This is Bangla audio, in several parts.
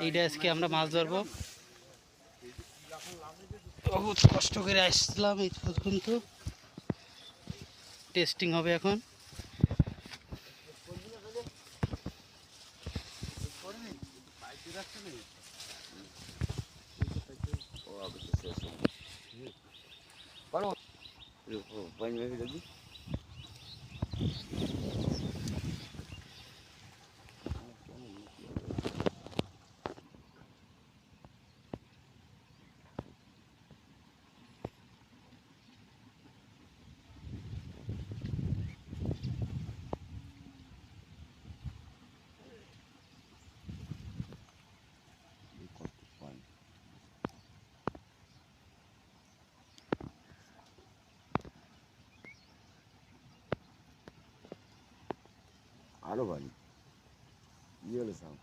এইটা আজকে আমরা মাছ ধরবো। বহুত কষ্ট করে আসলাম এই পর্যন্ত, টেস্টিং হবে এখন। আরো ভারী কি হলো সাউ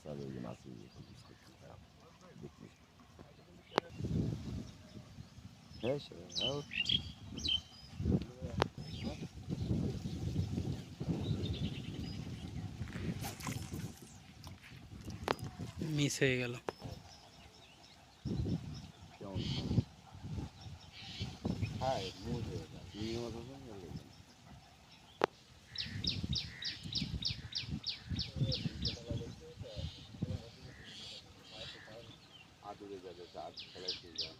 সালে মাছ হ্যাঁ মিস হয়ে গেল। হ্যাঁ মুজ হয়ে গেল আদুরে যাবে আজ খেলাইতে যায়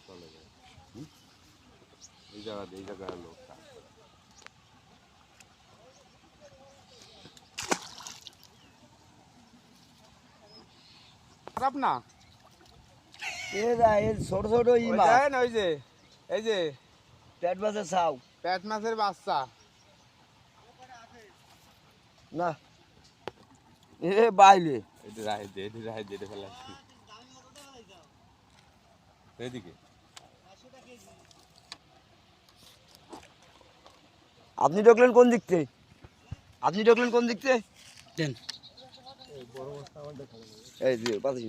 চলে যায় এই জায়গায় লোকটা খারাপ না ছোট ছোট ওই যে এই যে পেট মাছের ছাউ পেট মাছের বাচ্চা না এ বাইলে এটা রাহে ফেলা এদিকে আপনি ঢুকলেন কোন দিক থেকে দেন এই যে পাতাস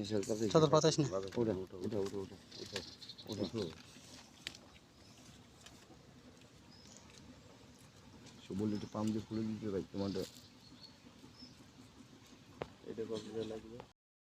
সদর পাতাস না। বললি একটু পাম্প দিয়ে খুলে দিতে ভাই তোমাদের এটা কত লাগবে